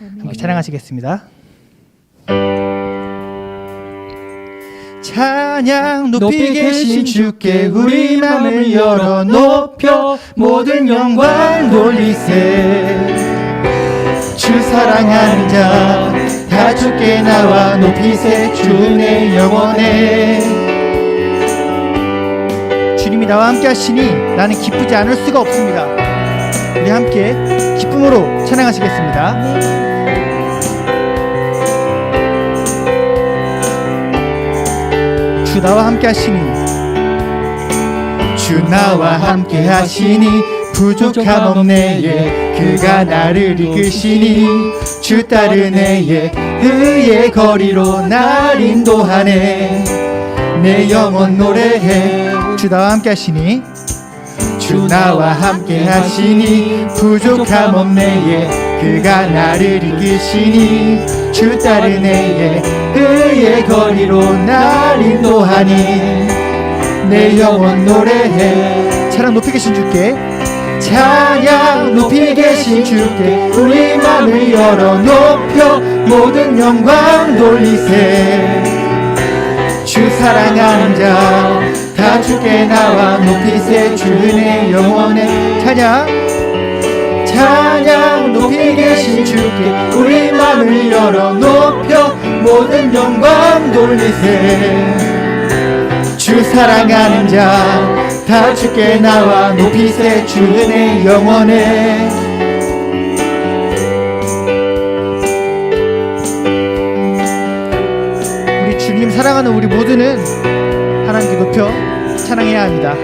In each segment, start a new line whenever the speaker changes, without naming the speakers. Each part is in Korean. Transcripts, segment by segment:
함께 찬양하시겠습니다. 찬양 높이 계신 주께 우리 마음을 열어 높여 모든 영광 돌리세. 주 사랑하는 자 다 주께 나와 높이세. 주의 영원에 주님이 나와 함께 하시니 나는 기쁘지 않을 수가 없습니다. 우리 함께 기쁨으로 찬양하시겠습니다. 주 나와 함께 하시니 주 나와 함께 하시니 부족함 없네. 그가 나를 이끄시니 주 따르네. 의의 거리로 날 인도하네. 내 영혼 노래해. 주 나와 함께 하시니 주 나와 함께 하시니 부족함 없네. 그가 나를 이끄시니 주 따르네. 의의 거리로 날 인도하니. 내 영혼 노래해. 찬양 높이 계신 주께 찬양 높이 계신 주께 우리 마음을 열어 높여 모든 영광 돌리세. 주 사랑하는 자 다 주께 나와 높이세. 주의 영원에 찬양 높이 계신 주께 우리 마음을 열어 높여 모든 영광 돌리세. 주 사랑하는 자 다 주께 나와 높이세. 주의 영원에 우리 주님 사랑하는 우리 모두는 하나님께 높여 찬양해야 합니다.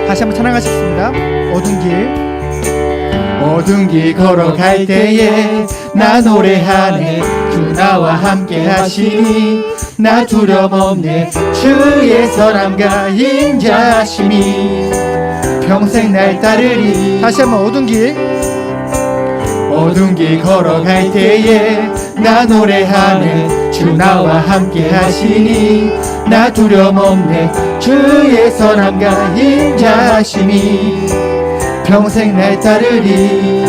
다시 한번 찬양하시겠습니다. 어두운 길 걸어갈 때에 나 노래하네. 주 나와 함께 하시니 나 두려움 없네. 주의 선함과 인자하심이 평생 날 따르리. 다시 한번 어두운 길 걸어갈 때에 나 노래하네. 주 나와 함께 하시니 나 두려움 없네. 주의 선함과 인자하심이 평생 날 따르리.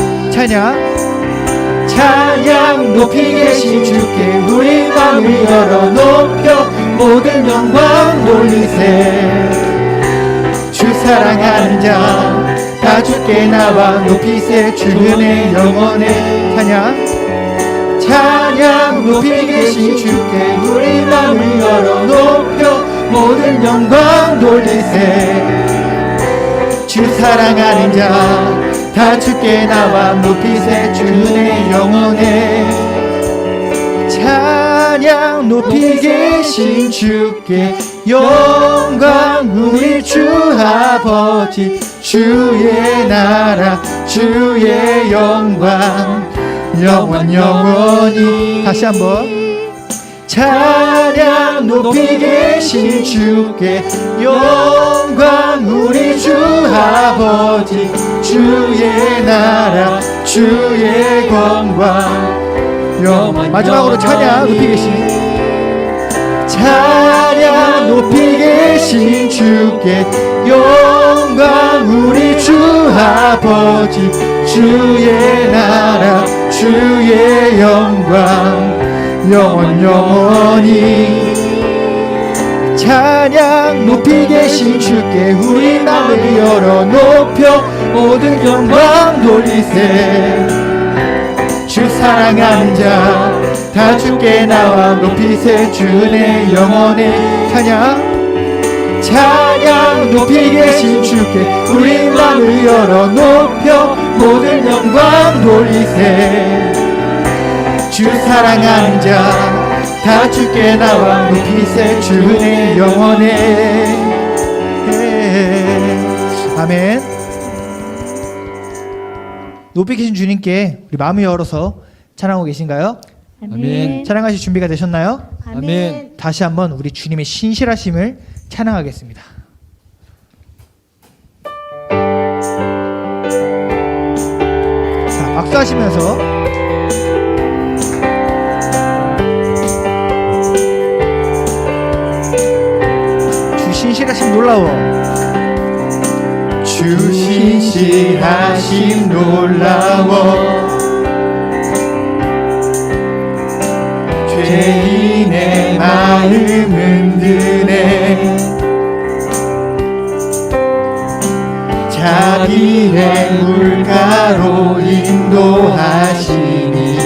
찬양 높이 계신 주께 우리 마음을 열어 높여 모든 영광 돌리세. 주 사랑하는 자 다 주께 나와 높이세. 주의 영원에 찬양 높이 계신 주께 우리 마음을 열어 높여 모든 영광 돌리세. 주 사랑하는 자 다 주께 나와 높이세. 주의 영원에 찬양 높이 계신 주께 영광 우리 주 아버지. 주의 나라 주의 영광 영원히. 다시 한번 찬양 높이 계신 주께 영광 우리 주 아버지. 주의 나라 주의 영광 마지막으로 찬양 높이 계신 주께 영광 우리 주 아버지. 주의 나라 주의 영광 영원히. 찬양 높이 계신 주께 우리 마음을 열어 높여 모든 영광 돌리세. 주 사랑하는 자 다 주께 나와 높이세. 주의 영원에 찬양 높이 계신 주께 우리 마음을 열어 높여 모든 영광 돌리세. 주 사랑하는 자 다 주께 나와 높이세. 주의 영원에 아멘. 높이 계신 주님께 우리 마음을 열어서 찬양하고 계신가요?
아멘.
찬양하실 준비가 되셨나요?
아멘.
다시 한번 우리 주님의 신실하심을 찬양하겠습니다. 자, 박수 하시면서 주 신실하심 놀라워. 주 주 신실하심 놀라워 죄인의 마음 흔드네 자비의 물가로 인도하시니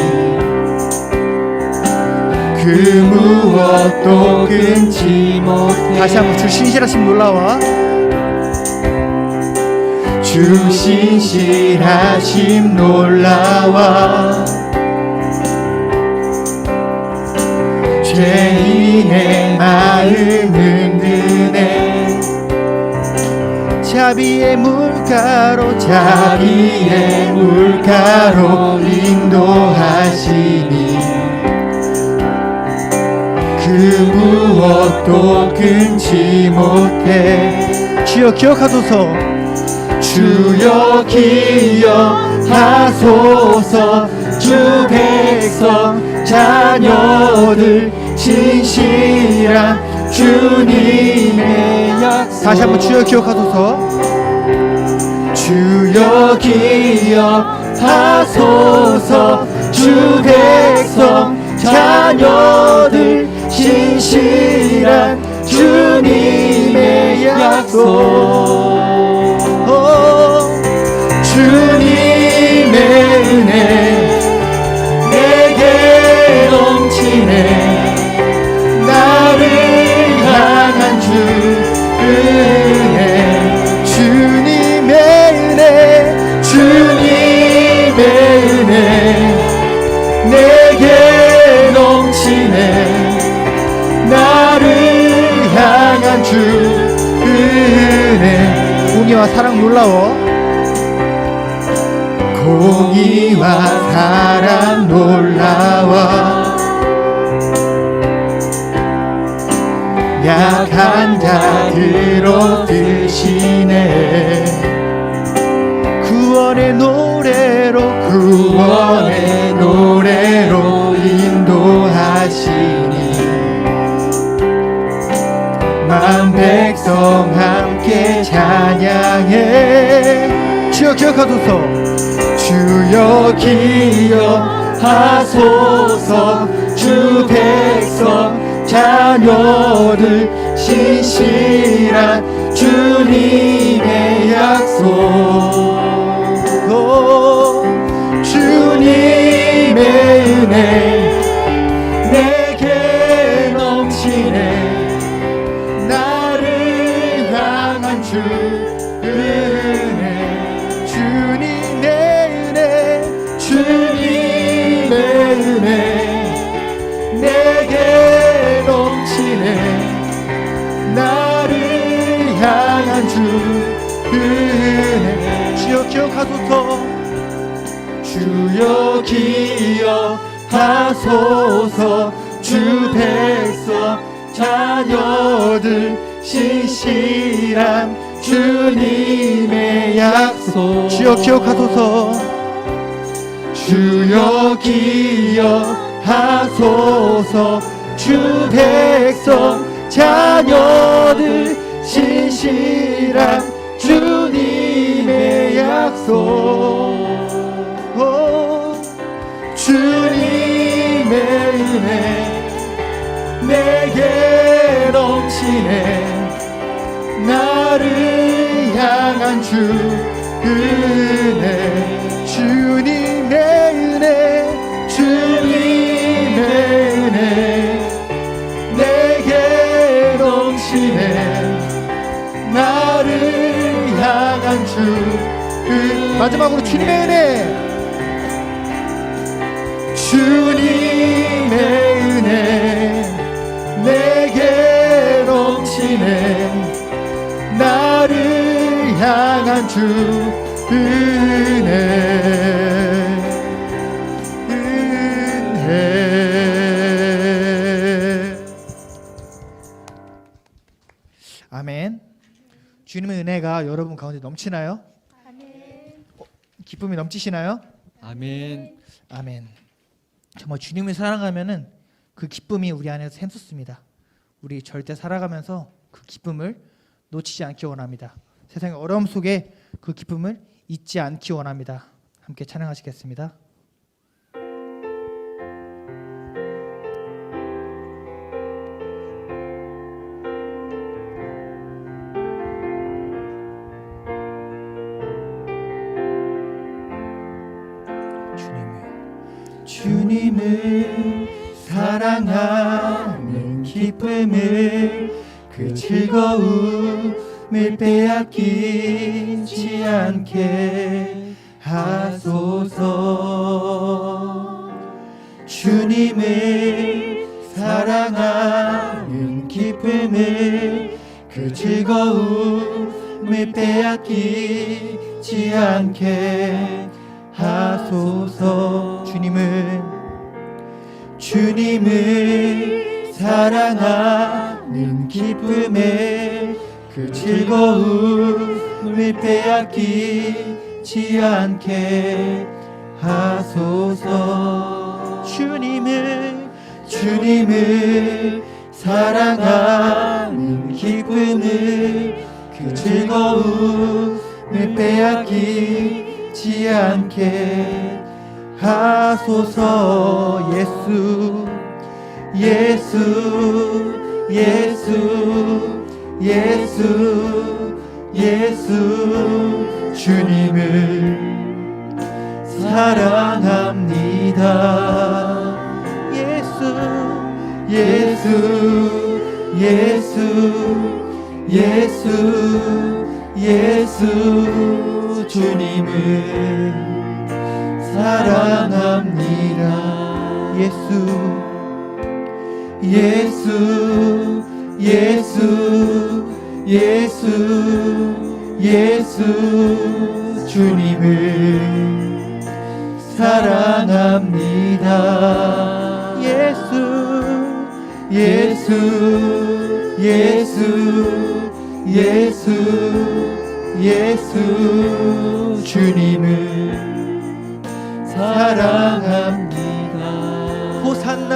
그 무엇도 끊지 못해. 다시 한번 주 신실하심 놀라워 주 신실하심 놀라워 죄인의 마음 흔드네 자비의 물가로 인도하시니 그 무엇도 끊지 못해. 주여 기억하소서 주여 기억하소서 주 백성 자녀들 신실한 주님의 약속. 다시 한번 주여 기억하소서 주여 기억하소서 주 백성 자녀들 신실한 주님의 약속. 주님의 은혜 내게 넘치네 나를 향한 주 은혜 주님의 은혜 내게 넘치네 나를 향한 주 은혜. 공의와 사랑 놀라워 공의와 사랑 놀라워 약한 자들로 드시네 구원의 노래로 인도하시니 만 백성 함께 찬양해. 주여 기억하소서 주여 기억하소서 주 백성 자녀들 신실한 주님의 약속. 주님의 은혜 내게 넘치네 나를 향한 주 은혜 주님의 은혜 내게 넘치네 나를 향한 주 은혜. 주여 기억하소서 주여 기억하소서 주 백성 자녀들 신실한 주님의 약속. 주여 기억하소서 주여 기억하소서 주 백성 자녀들 신실한 주님의 약속. 주님의 은혜 내게 넘치네 나를 향한 주 은혜 주님의 은혜 내게 넘치네 나를 향한 주 은혜. 마지막으로 주님의 은혜 주님의 은혜 내게 넘치네 나를 향한 주 은혜. 아멘. 주님의 은혜가 여러분 가운데 넘치나요?
아멘.
기쁨이 넘치시나요?
아멘.
아멘. 정말 주님을 사랑하면은 그 기쁨이 우리 안에서 샘솟습니다. 우리 절대 살아가면서 그 기쁨을 놓치지 않기 원합니다. 세상의 어려움 속에 그 기쁨을 잊지 않기 원합니다. 함께 찬양하시겠습니다. 주님을 사랑하는 기쁨을 그 즐거움을 빼앗기지 않게 하소서. 주님을 사랑하는 기쁨을 그 즐거움을 빼앗기지 않게 하소서. 주님을 사랑하는 기쁨에 그 즐거움을 빼앗기지 않게 하소서. 주님을 사랑하는 기쁨을 그 즐거움을 빼앗기지 않게 하소서. 예수 주님을 사랑합니다. 예수 주님을 사랑합니다. 예수 주님을 사랑합니다. 예수 주님을 사랑합니다. 호산나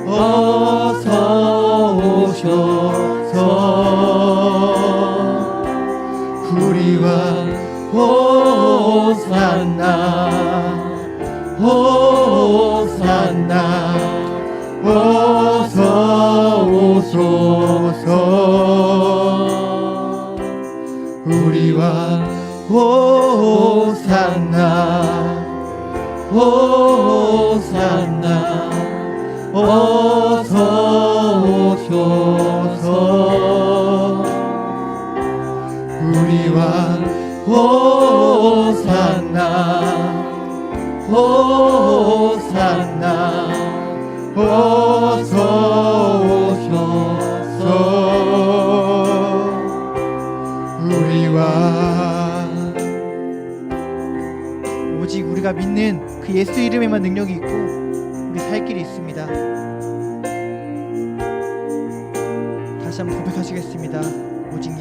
어서 오셔서 우리와 호산나 어서 오소서. 우리와 호산나 어서 오소서. 우리와 호산나 어서 오소서. 우리와 오직 우리가 믿는 그 예수 이름에만 능력이 있고 우리 살 길이 있습니다. 다시 한번 고백하시겠습니다. 오직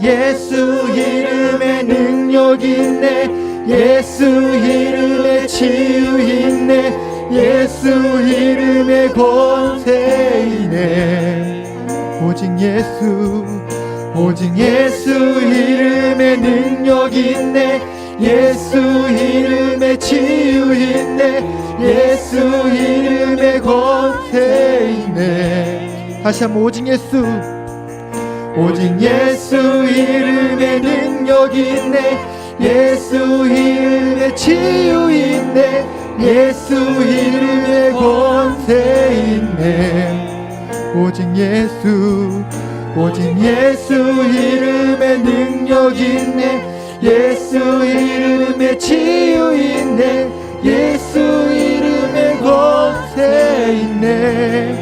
예수 이름에 능력이 있네. 예수 이름에 치유 있네. 예수 이름에 권세 있네. 오직 예수 이름에 능력이 있네. 예수 이름에 치유 있네. 예수 이름에 권세 있네. 다시 한번 오직 예수 이름에 능력이 있네. 예수 이름에 치유 있네. 예수 이름에 권세 있네. 오직 예수 이름에 능력이 있네. 예수 이름에 치유 있네. 예수 이름에 권세 있네.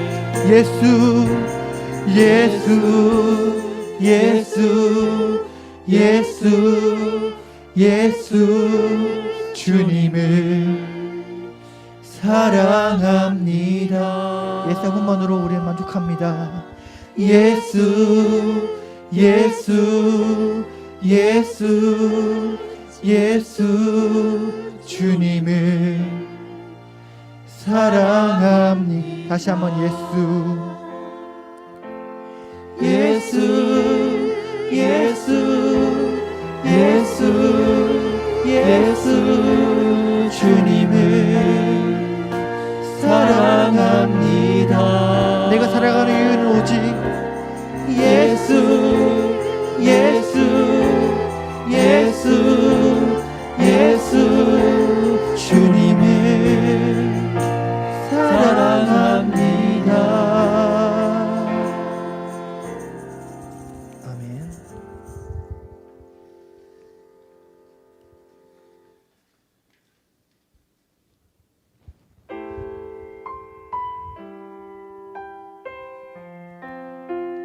예수 주님을 사랑합니다. 예수 한 번만으로 우리는 만족합니다. 예수 주님을 사랑합니다. 다시 한번 예수 주님을 사랑합니다. 내가 살아가는 이유는 오직 예수 주님을 사랑합니다. 아멘.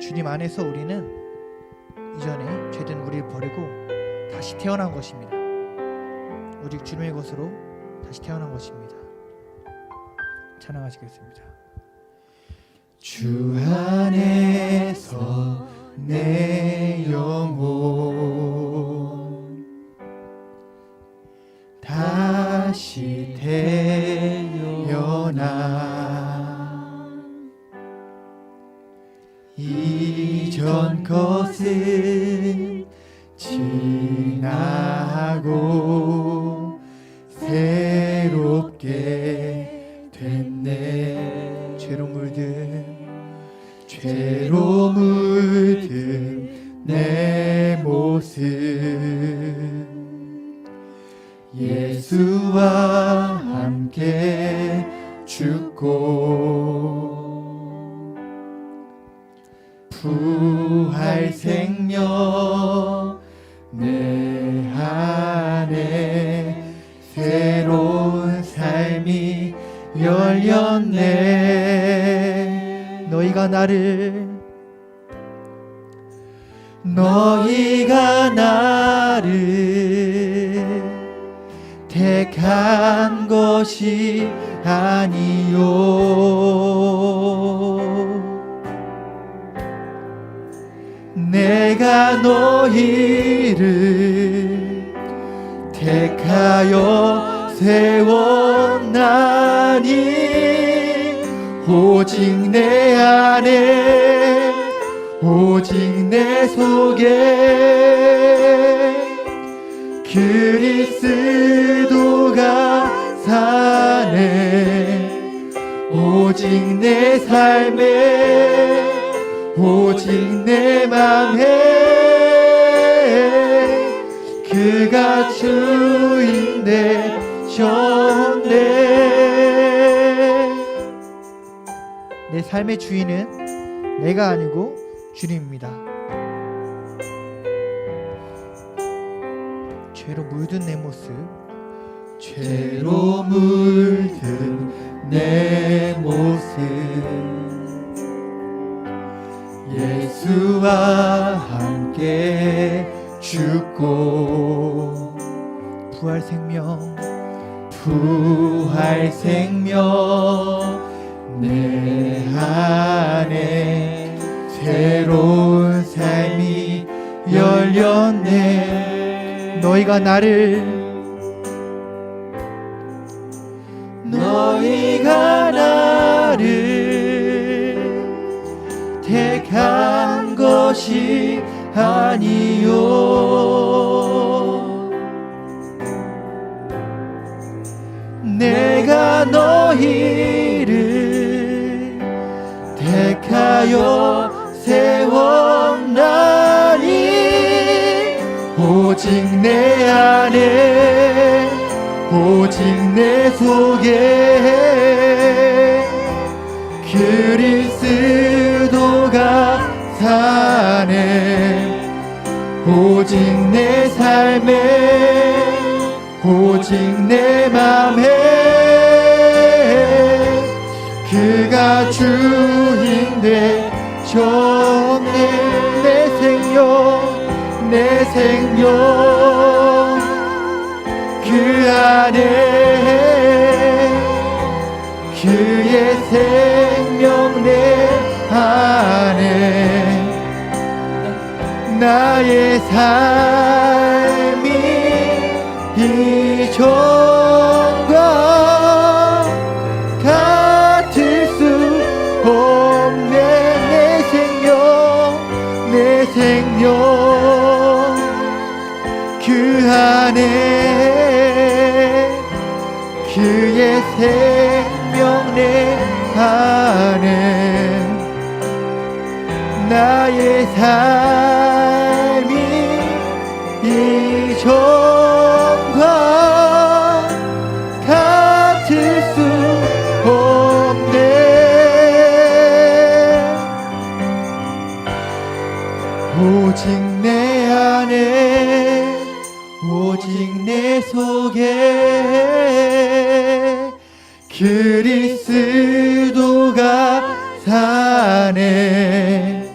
주님 안에서 우리는 이전에 죄된 우리를 버리고 다시 태어난 것입니다. 오직 주님의 것으로 다시 태어난 것입니다. 찬양하시겠습니다. 주 안에서 내 영혼 다시 태어나 이전 것은 지나고 새롭게 됐네. 죄로 물든 내 모습 예수와 함께 죽고 부활 생명 내 안에 새로운 삶이 열렸네. 너희가 나를 택한 것이 아니요 내가 너희를 택하여 세웠나니 오직 내 안에 오직 내 속에 그리스도가 사네. 오직 내 삶에 오직 내 맘에 그가 주인 되셨네. 내 삶의 주인은 내가 아니고 주님입니다. 죄로 물든 내 모습 죄로 물든 내 모습 예수와 함께 죽고 부활 생명 내 안에 새로운 삶이 열렸네. 너희가 나를 택한 것이 아니요 내가 너희를 택하여 세웠나니 오직 내 안에 오직 내 속에 그리스도가 사네. 오직 내 삶에 오직 내 맘에 그가 주인 되셨네. 내 생명 그 안에 그의 생명 내 안에 나의 삶이 이전 나의 생명 내 안에 나의 삶이 이전과 같을 수 없네. 오직 내 안에 오직 내 속에 그리스도가 사네.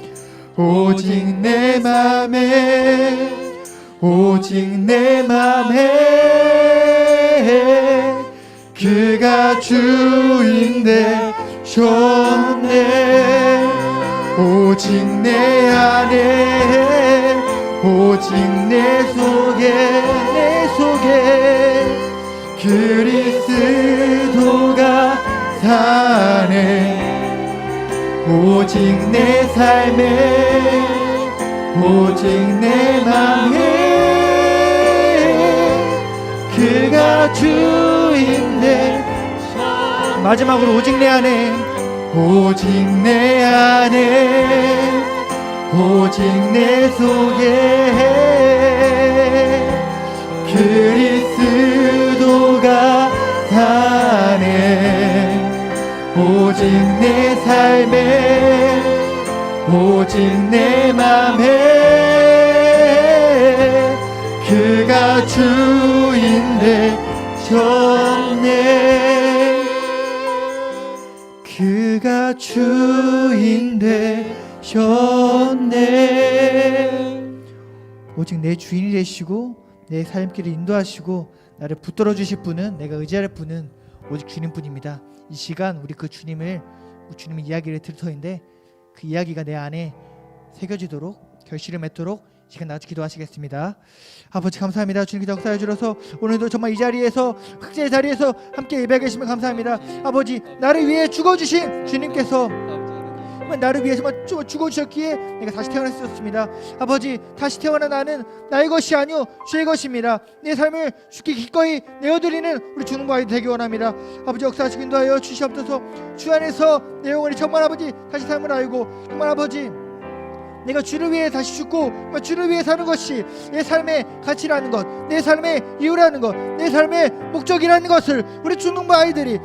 오직 내 맘에 오직 내 맘에 그가 주인 되셨네. 오직 내 안에 오직 내 속에 그리스도가 사네. 오직 내 삶에 오직 내 맘에 그가 주인 되. 마지막으로 오직 내 안에 오직 내 안에 오직 내 속에 그리스도가 사네. 오직 내 삶에 오직 내 맘에 그가 주인 되셨네. 그가 주인 되셨네. 오직 내 주인이 되시고 내 삶길을 인도하시고 나를 붙들어 주실 분은, 내가 의지할 분은 오직 주님뿐입니다. 이 시간 우리 그 주님의 이야기를 들을 터인데 그 이야기가 내 안에 새겨지도록 결실을 맺도록 시간 나눠서 기도하시겠습니다. 아버지 감사합니다. 주님께서 역사해 주셔서 오늘도 정말 이 자리에서 흑제의 자리에서 함께 예배하게 계시면 감사합니다. 아버지 나를 위해 죽어주신 주님께서 나를 위해 정말 죽어주셨기에 내가 다시 태어날 수 있었습니다. 아버지 다시 태어난 나는 나의 것이 아니오 주의 것입니다. 내 삶을 주께 기꺼이 내어드리는 우리 주님과의 되기 원합니다. 아버지 역사하시고 인도하여 주시옵소서. 주 안에서 내 영혼이 정말 아버지 다시 삶을 알고 정말 아버지 내가 주를 위해 다시 죽고 주를 위해 사는 것이 내 삶의 가치라는 것, 내 삶의 이유라는 것, 내 삶의 목적이라는 것을 우리 중동부 아이들이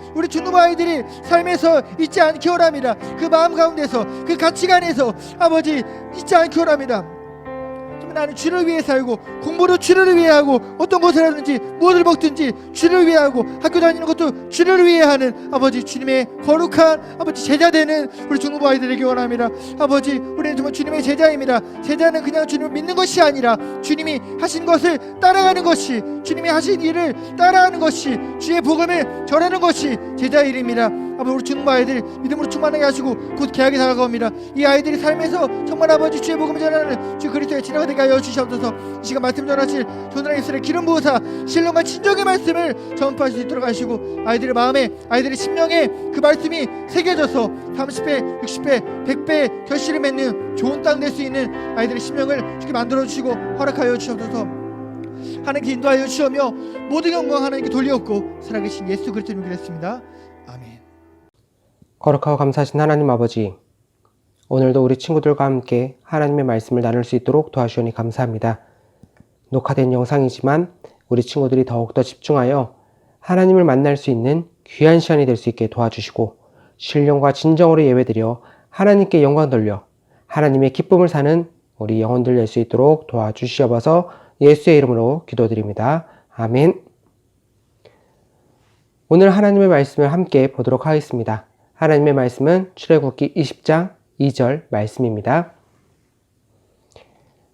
삶에서 잊지 않기 원합니다. 그 마음 가운데서 그 가치관에서 아버지 잊지 않기 원합니다. 나는 주를 위해 살고 공부도 주를 위해 하고 어떤 것을 하든지 무엇을 먹든지 주를 위해 하고 학교 다니는 것도 주를 위해 하는 아버지 주님의 거룩한 아버지 제자 되는 우리 중고부 아이들에게 원합니다. 아버지 우리는 정말 주님의 제자입니다. 제자는 그냥 주님을 믿는 것이 아니라 주님이 하신 것을 따라가는 것이, 주님이 하신 일을 따라하는 것이, 주의 복음을 전하는 것이 제자의 일입니다. 아버지 우리 중고부 아이들 믿음으로 충만하게 하시고 곧 계약이 다가옵니다. 이 아이들이 삶에서 정말 아버지 주의 복음을 전하는 주 그리스도의 지나가 되게 하여 주시옵소서. 이 시간 말씀 전하실 조나라 입술의 기름 부으사 신령과 진정의 말씀을 전파할 수 있도록 하시고 아이들의 마음에 아이들의 심령에 그 말씀이 새겨져서 30배 60배 100배 결실을 맺는 좋은 땅 될 수 있는 아이들의 심령을 주께 만들어 주시고 허락하여 주시옵소서. 하나님께 인도하여 주시오며 모든 영광 하나님께 돌리옵고 살아계신 예수 그리스도를 믿습니다. 아멘.
거룩하고 감사하신 하나님 아버지, 오늘도 우리 친구들과 함께 하나님의 말씀을 나눌 수 있도록 도와주시니 감사합니다. 녹화된 영상이지만 우리 친구들이 더욱더 집중하여 하나님을 만날 수 있는 귀한 시간이 될 수 있게 도와주시고 신령과 진정으로 예배드려 하나님께 영광 돌려 하나님의 기쁨을 사는 우리 영혼들 될 수 있도록 도와주시옵소서. 예수의 이름으로 기도드립니다. 아멘. 오늘 하나님의 말씀을 함께 보도록 하겠습니다. 하나님의 말씀은 출애굽기 20장 2절 말씀입니다.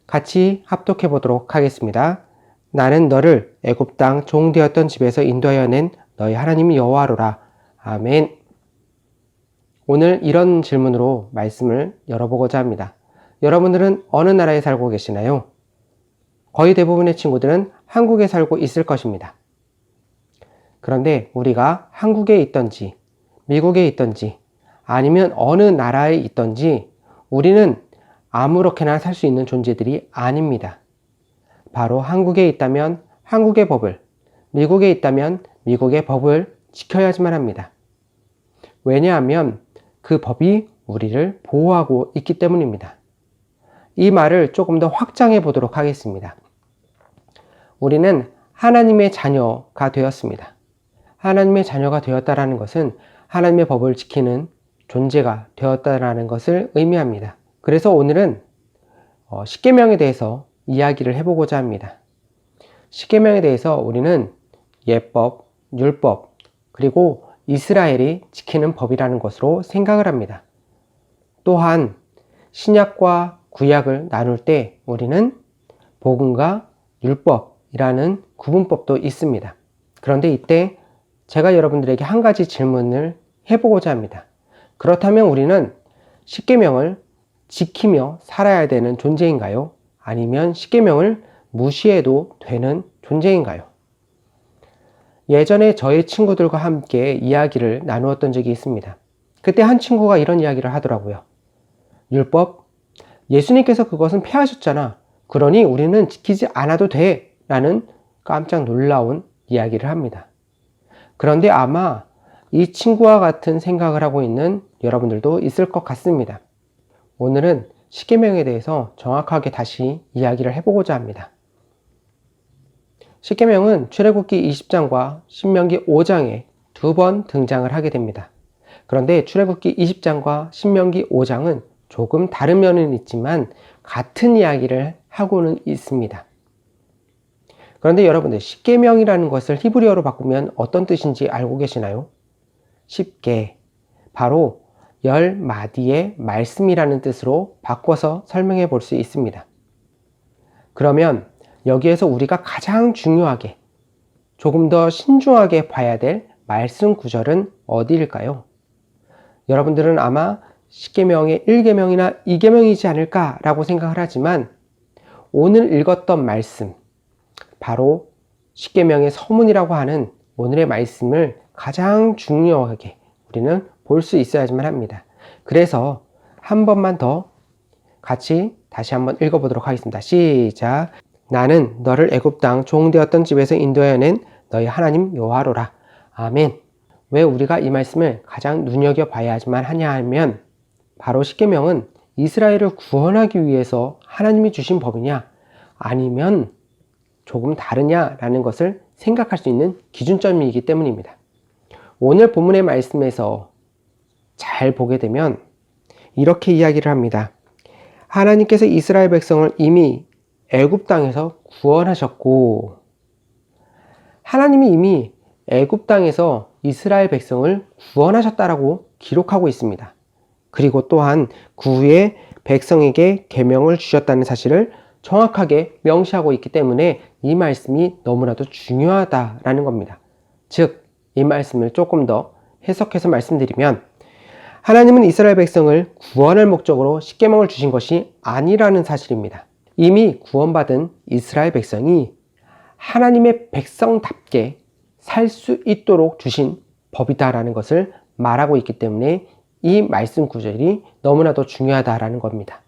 같이 합독해 보도록 하겠습니다. 나는 너를 애굽 땅 종되었던 집에서 인도하여 낸 너희 하나님 여호와로라. 아멘. 오늘 이런 질문으로 말씀을 열어보고자 합니다. 여러분들은 어느 나라에 살고 계시나요? 거의 대부분의 친구들은 한국에 살고 있을 것입니다. 그런데 우리가 한국에 있던지 미국에 있던지 아니면 어느 나라에 있던지 우리는 아무렇게나 살 수 있는 존재들이 아닙니다. 바로 한국에 있다면 한국의 법을, 미국에 있다면 미국의 법을 지켜야지만 합니다. 왜냐하면 그 법이 우리를 보호하고 있기 때문입니다. 이 말을 조금 더 확장해 보도록 하겠습니다. 우리는 하나님의 자녀가 되었습니다. 하나님의 자녀가 되었다라는 것은 하나님의 법을 지키는 존재가 되었다라는 것을 의미합니다. 그래서 오늘은 십계명에 대해서 이야기를 해보고자 합니다. 십계명에 대해서 우리는 예법, 율법, 그리고 이스라엘이 지키는 법이라는 것으로 생각을 합니다. 또한 신약과 구약을 나눌 때 우리는 복음과 율법이라는 구분법도 있습니다. 그런데 이때 제가 여러분들에게 한 가지 질문을 해보고자 합니다. 그렇다면 우리는 십계명을 지키며 살아야 되는 존재인가요? 아니면 십계명을 무시해도 되는 존재인가요? 예전에 저의 친구들과 함께 이야기를 나누었던 적이 있습니다. 그때 한 친구가 이런 이야기를 하더라고요. 율법? 예수님께서 그것은 폐하셨잖아. 그러니 우리는 지키지 않아도 돼. 라는 깜짝 놀라운 이야기를 합니다. 그런데 아마 이 친구와 같은 생각을 하고 있는 여러분들도 있을 것 같습니다. 오늘은 십계명에 대해서 정확하게 다시 이야기를 해보고자 합니다. 십계명은 출애굽기 20장과 신명기 5장에 두 번 등장을 하게 됩니다. 그런데 출애굽기 20장과 신명기 5장은 조금 다른 면은 있지만 같은 이야기를 하고는 있습니다. 그런데 여러분들, 십계명이라는 것을 히브리어로 바꾸면 어떤 뜻인지 알고 계시나요? 십계, 바로 10마디의 말씀이라는 뜻으로 바꿔서 설명해 볼 수 있습니다. 그러면 여기에서 우리가 가장 중요하게, 조금 더 신중하게 봐야 될 말씀 구절은 어디일까요? 여러분들은 아마 십계명의 1계명이나 2계명이지 않을까라고 생각을 하지만 오늘 읽었던 말씀, 바로 십계명의 서문이라고 하는 오늘의 말씀을 가장 중요하게 우리는 볼 수 있어야지만 합니다. 그래서 한 번만 더 같이 다시 한번 읽어보도록 하겠습니다. 시작. 나는 너를 애굽 땅 종되었던 집에서 인도하여낸 너희 하나님 여호와로라. 아멘. 왜 우리가 이 말씀을 가장 눈여겨봐야 하지만 하냐 하면 바로 십계명은 이스라엘을 구원하기 위해서 하나님이 주신 법이냐 아니면 조금 다르냐라는 것을 생각할 수 있는 기준점이기 때문입니다. 오늘 본문의 말씀에서 잘 보게 되면 이렇게 이야기를 합니다. 하나님께서 이스라엘 백성을 이미 애굽 땅에서 구원하셨고, 하나님이 이미 애굽 땅에서 이스라엘 백성을 구원하셨다라고 기록하고 있습니다. 그리고 또한 그 후에 백성에게 계명을 주셨다는 사실을 정확하게 명시하고 있기 때문에 이 말씀이 너무나도 중요하다라는 겁니다. 즉, 이 말씀을 조금 더 해석해서 말씀드리면 하나님은 이스라엘 백성을 구원할 목적으로 십계명을 주신 것이 아니라는 사실입니다. 이미 구원받은 이스라엘 백성이 하나님의 백성답게 살 수 있도록 주신 법이다라는 것을 말하고 있기 때문에 이 말씀 구절이 너무나도 중요하다라는 겁니다.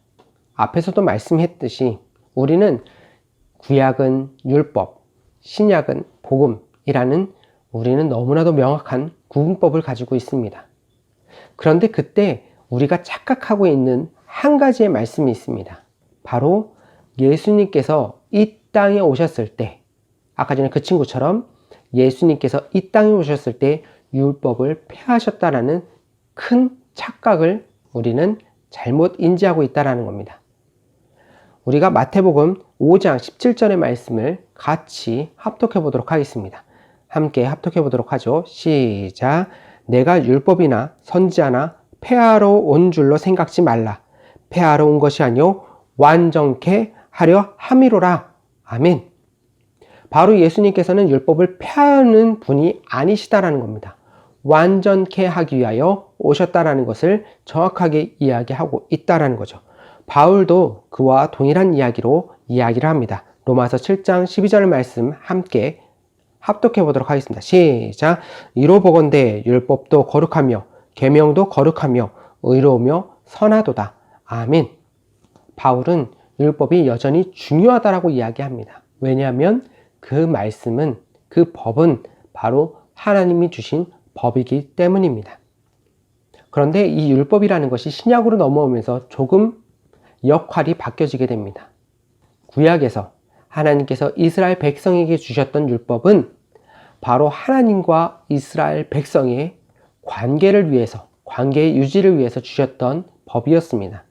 앞에서도 말씀했듯이 우리는 구약은 율법, 신약은 복음이라는 우리는 너무나도 명확한 구분법을 가지고 있습니다. 그런데 그때 우리가 착각하고 있는 한 가지의 말씀이 있습니다. 바로 예수님께서 이 땅에 오셨을 때, 아까 전에 그 친구처럼 예수님께서 이 땅에 오셨을 때 율법을 폐하셨다라는 큰 착각을 우리는 잘못 인지하고 있다는 겁니다. 우리가 마태복음 5장 17절의 말씀을 같이 합독해 보도록 하겠습니다. 함께 합독해 보도록 하죠. 시작. 내가 율법이나 선지자나 폐하러 온 줄로 생각지 말라. 폐하러 온 것이 아니요 완전케 하려 함이로라. 아멘. 바로 예수님께서는 율법을 폐하는 분이 아니시다라는 겁니다. 완전케 하기 위하여 오셨다라는 것을 정확하게 이야기하고 있다라는 거죠. 바울도 그와 동일한 이야기로 이야기를 합니다. 로마서 7장 12절 말씀 함께 합독해 보도록 하겠습니다. 시작. 이로 보건대 율법도 거룩하며 계명도 거룩하며 의로우며 선하도다. 아멘. 바울은 율법이 여전히 중요하다라고 이야기합니다. 왜냐하면 그 말씀은, 그 법은 바로 하나님이 주신 법이기 때문입니다. 그런데 이 율법이라는 것이 신약으로 넘어오면서 조금 역할이 바뀌어지게 됩니다. 구약에서 하나님께서 이스라엘 백성에게 주셨던 율법은 바로 하나님과 이스라엘 백성의 관계를 위해서, 관계의 유지를 위해서 주셨던 법이었습니다.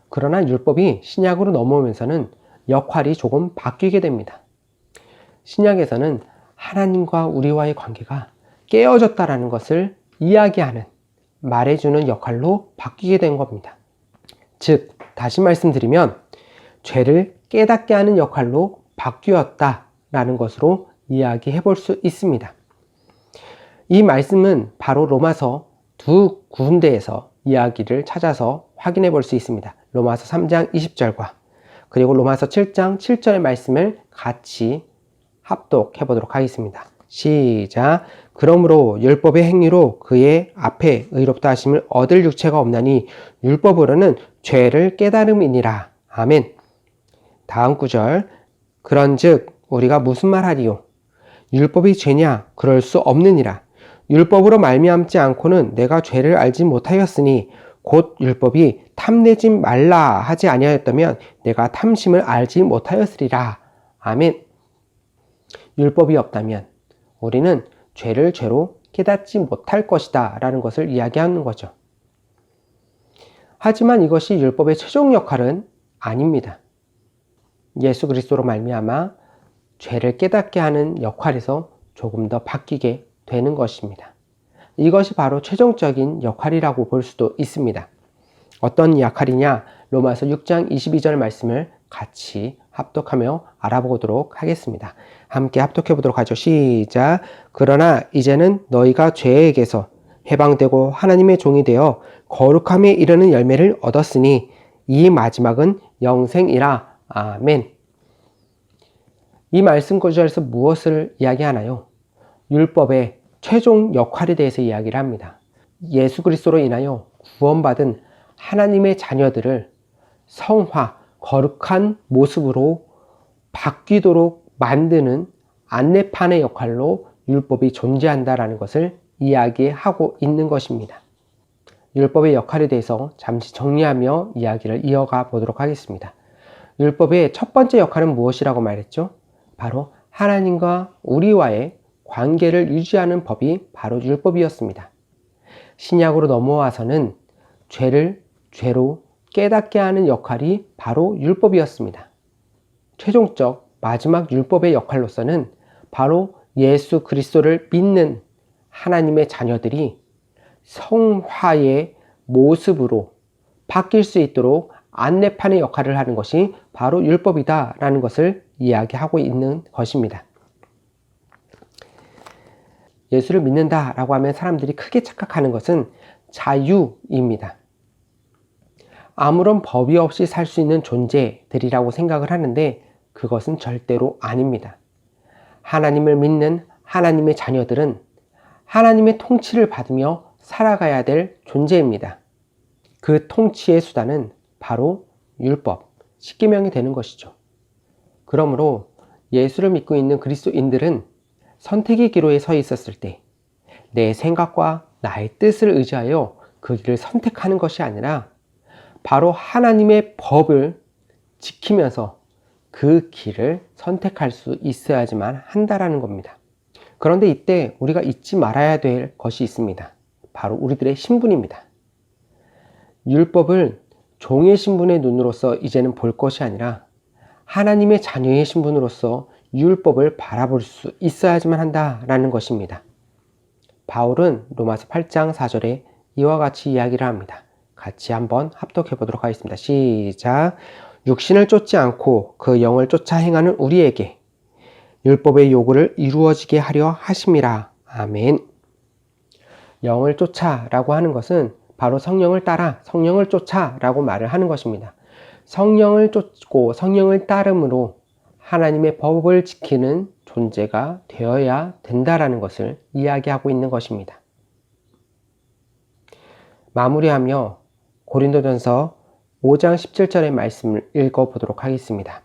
그러나 율법이 신약으로 넘어오면서는 역할이 조금 바뀌게 됩니다. 신약에서는 하나님과 우리와의 관계가 깨어졌다라는 것을 이야기하는, 말해주는 역할로 바뀌게 된 겁니다. 즉, 다시 말씀드리면 죄를 깨닫게 하는 역할로 바뀌었다라는 것으로 이야기해 볼 수 있습니다. 이 말씀은 바로 로마서 두 군데에서 이야기를 찾아서 확인해 볼 수 있습니다. 로마서 3장 20절과 그리고 로마서 7장 7절의 말씀을 같이 합독해 보도록 하겠습니다. 시작. 그러므로 율법의 행위로 그의 앞에 의롭다 하심을 얻을 육체가 없나니 율법으로는 죄를 깨달음이니라. 아멘. 다음 구절. 그런즉 우리가 무슨 말하리요? 율법이 죄냐? 그럴 수 없느니라. 율법으로 말미암지 않고는 내가 죄를 알지 못하였으니 곧 율법이 탐내지 말라 하지 아니하였다면 내가 탐심을 알지 못하였으리라. 아멘. 율법이 없다면 우리는 죄를 죄로 깨닫지 못할 것이다 라는 것을 이야기하는 거죠. 하지만 이것이 율법의 최종 역할은 아닙니다. 예수 그리스도로 말미암아 죄를 깨닫게 하는 역할에서 조금 더 바뀌게 되는 것입니다. 이것이 바로 최종적인 역할이라고 볼 수도 있습니다. 어떤 역할이냐? 로마서 6장 22절 말씀을 같이 합독하며 알아보도록 하겠습니다. 함께 합독해 보도록 하죠. 시작. 그러나 이제는 너희가 죄에게서 해방되고 하나님의 종이 되어 거룩함에 이르는 열매를 얻었으니 이 마지막은 영생이라. 아멘. 이 말씀 구절에서 무엇을 이야기하나요? 율법의 최종 역할에 대해서 이야기를 합니다. 예수 그리스도로 인하여 구원받은 하나님의 자녀들을 성화, 거룩한 모습으로 바뀌도록 만드는 안내판의 역할로 율법이 존재한다라는 것을 이야기하고 있는 것입니다. 율법의 역할에 대해서 잠시 정리하며 이야기를 이어가 보도록 하겠습니다. 율법의 첫 번째 역할은 무엇이라고 말했죠? 바로 하나님과 우리와의 관계를 유지하는 법이 바로 율법이었습니다. 신약으로 넘어와서는 죄를 죄로 깨닫게 하는 역할이 바로 율법이었습니다. 최종적 마지막 율법의 역할로서는 바로 예수 그리스도를 믿는 하나님의 자녀들이 성화의 모습으로 바뀔 수 있도록 안내판의 역할을 하는 것이 바로 율법이다라는 것을 이야기하고 있는 것입니다. 예수를 믿는다라고 하면 사람들이 크게 착각하는 것은 자유입니다. 아무런 법이 없이 살 수 있는 존재들이라고 생각을 하는데 그것은 절대로 아닙니다. 하나님을 믿는 하나님의 자녀들은 하나님의 통치를 받으며 살아가야 될 존재입니다. 그 통치의 수단은 바로 율법, 십계명이 되는 것이죠. 그러므로 예수를 믿고 있는 그리스도인들은 선택의 기로에 서 있었을 때 내 생각과 나의 뜻을 의지하여 그 길을 선택하는 것이 아니라 바로 하나님의 법을 지키면서 그 길을 선택할 수 있어야지만 한다라는 겁니다. 그런데 이때 우리가 잊지 말아야 될 것이 있습니다. 바로 우리들의 신분입니다. 율법을 종의 신분의 눈으로서 이제는 볼 것이 아니라 하나님의 자녀의 신분으로서 율법을 바라볼 수 있어야지만 한다라는 것입니다. 바울은 로마서 8장 4절에 이와 같이 이야기를 합니다. 같이 한번 합독해 보도록 하겠습니다. 시작. 육신을 쫓지 않고 그 영을 쫓아 행하는 우리에게 율법의 요구를 이루어지게 하려 하심이라. 아멘. 영을 쫓아라고 하는 것은 바로 성령을 따라, 성령을 쫓아라고 말을 하는 것입니다. 성령을 쫓고 성령을 따름으로 하나님의 법을 지키는 존재가 되어야 된다라는 것을 이야기하고 있는 것입니다. 마무리하며 고린도전서 5장 17절의 말씀을 읽어보도록 하겠습니다.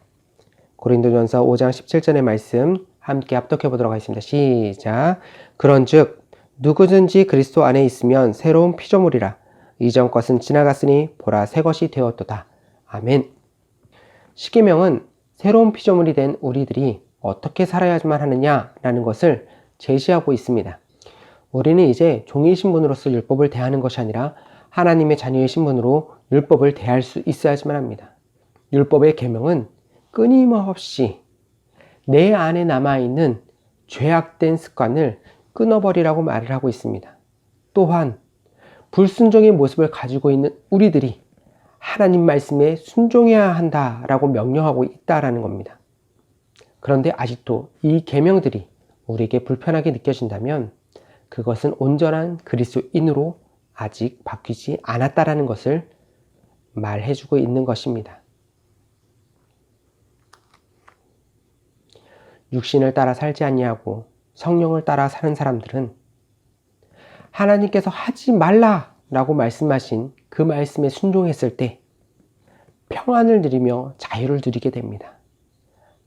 고린도전서 5장 17절의 말씀 함께 합독해 보도록 하겠습니다. 시작. 그런즉 누구든지 그리스도 안에 있으면 새로운 피조물이라. 이전 것은 지나갔으니 보라 새 것이 되었도다. 아멘. 십계명은 새로운 피조물이 된 우리들이 어떻게 살아야만 하느냐라는 것을 제시하고 있습니다. 우리는 이제 종의 신분으로서 율법을 대하는 것이 아니라 하나님의 자녀의 신분으로 율법을 대할 수 있어야지만 합니다. 율법의 계명은 끊임없이 내 안에 남아있는 죄악된 습관을 끊어버리라고 말을 하고 있습니다. 또한 불순종의 모습을 가지고 있는 우리들이 하나님 말씀에 순종해야 한다라고 명령하고 있다라는 겁니다. 그런데 아직도 이 계명들이 우리에게 불편하게 느껴진다면 그것은 온전한 그리스도인으로 아직 바뀌지 않았다라는 것을 말해주고 있는 것입니다. 육신을 따라 살지 아니하고 성령을 따라 사는 사람들은 하나님께서 하지 말라라고 말씀하신 그 말씀에 순종했을 때 평안을 누리며 자유를 누리게 됩니다.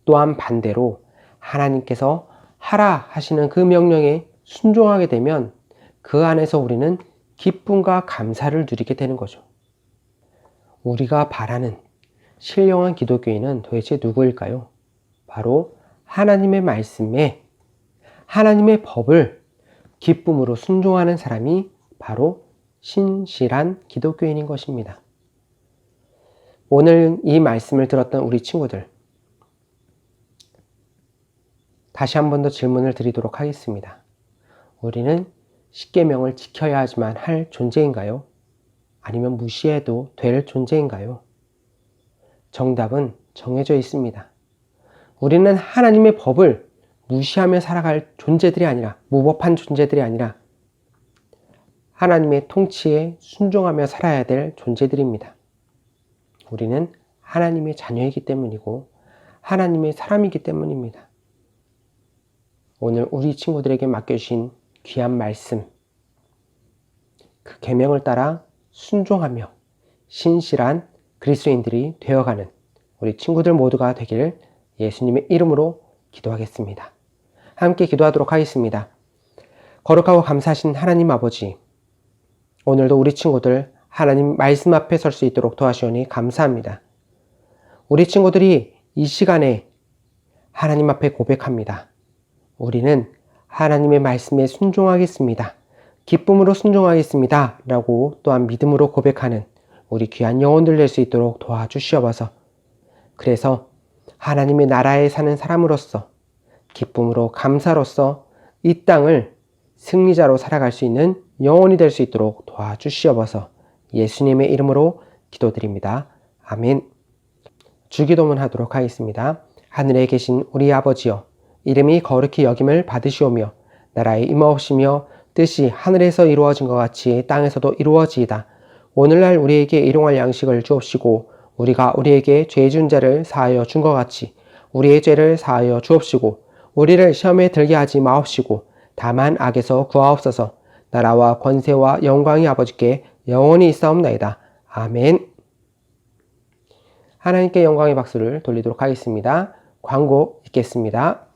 또한 반대로 하나님께서 하라 하시는 그 명령에 순종하게 되면 그 안에서 우리는 기쁨과 감사를 누리게 되는 거죠. 우리가 바라는 신령한 기독교인은 도대체 누구일까요? 바로 하나님의 말씀에 하나님의 법을 기쁨으로 순종하는 사람이 바로 신실한 기독교인인 것입니다. 오늘 이 말씀을 들었던 우리 친구들, 다시 한 번 더 질문을 드리도록 하겠습니다. 우리는 십계명을 지켜야지만 할 존재인가요? 아니면 무시해도 될 존재인가요? 정답은 정해져 있습니다. 우리는 하나님의 법을 무시하며 살아갈 존재들이 아니라, 무법한 존재들이 아니라 하나님의 통치에 순종하며 살아야 될 존재들입니다. 우리는 하나님의 자녀이기 때문이고 하나님의 사람이기 때문입니다. 오늘 우리 친구들에게 맡겨주신 귀한 말씀, 그 계명을 따라 순종하며 신실한 그리스도인들이 되어가는 우리 친구들 모두가 되기를 예수님의 이름으로 기도하겠습니다. 함께 기도하도록 하겠습니다. 거룩하고 감사하신 하나님 아버지, 오늘도 우리 친구들 하나님 말씀 앞에 설 수 있도록 도와주시니 감사합니다. 우리 친구들이 이 시간에 하나님 앞에 고백합니다. 우리는 하나님의 말씀에 순종하겠습니다. 기쁨으로 순종하겠습니다. 라고 또한 믿음으로 고백하는 우리 귀한 영혼들 될 수 있도록 도와주시옵소서. 그래서 하나님의 나라에 사는 사람으로서 기쁨으로 감사로서 이 땅을 승리자로 살아갈 수 있는 영혼이 될 수 있도록 도와주시옵소서. 예수님의 이름으로 기도드립니다. 아멘. 주기도문 하도록 하겠습니다. 하늘에 계신 우리 아버지여, 이름이 거룩히 여김을 받으시오며 나라에 임하옵시며 뜻이 하늘에서 이루어진 것 같이 땅에서도 이루어지이다. 오늘날 우리에게 일용할 양식을 주옵시고 우리가 우리에게 죄 준 자를 사하여 준 것 같이 우리의 죄를 사하여 주옵시고 우리를 시험에 들게 하지 마옵시고 다만 악에서 구하옵소서. 나라와 권세와 영광이 아버지께 영원히 있사옵나이다. 아멘. 하나님께 영광의 박수를 돌리도록 하겠습니다. 광고 있겠습니다.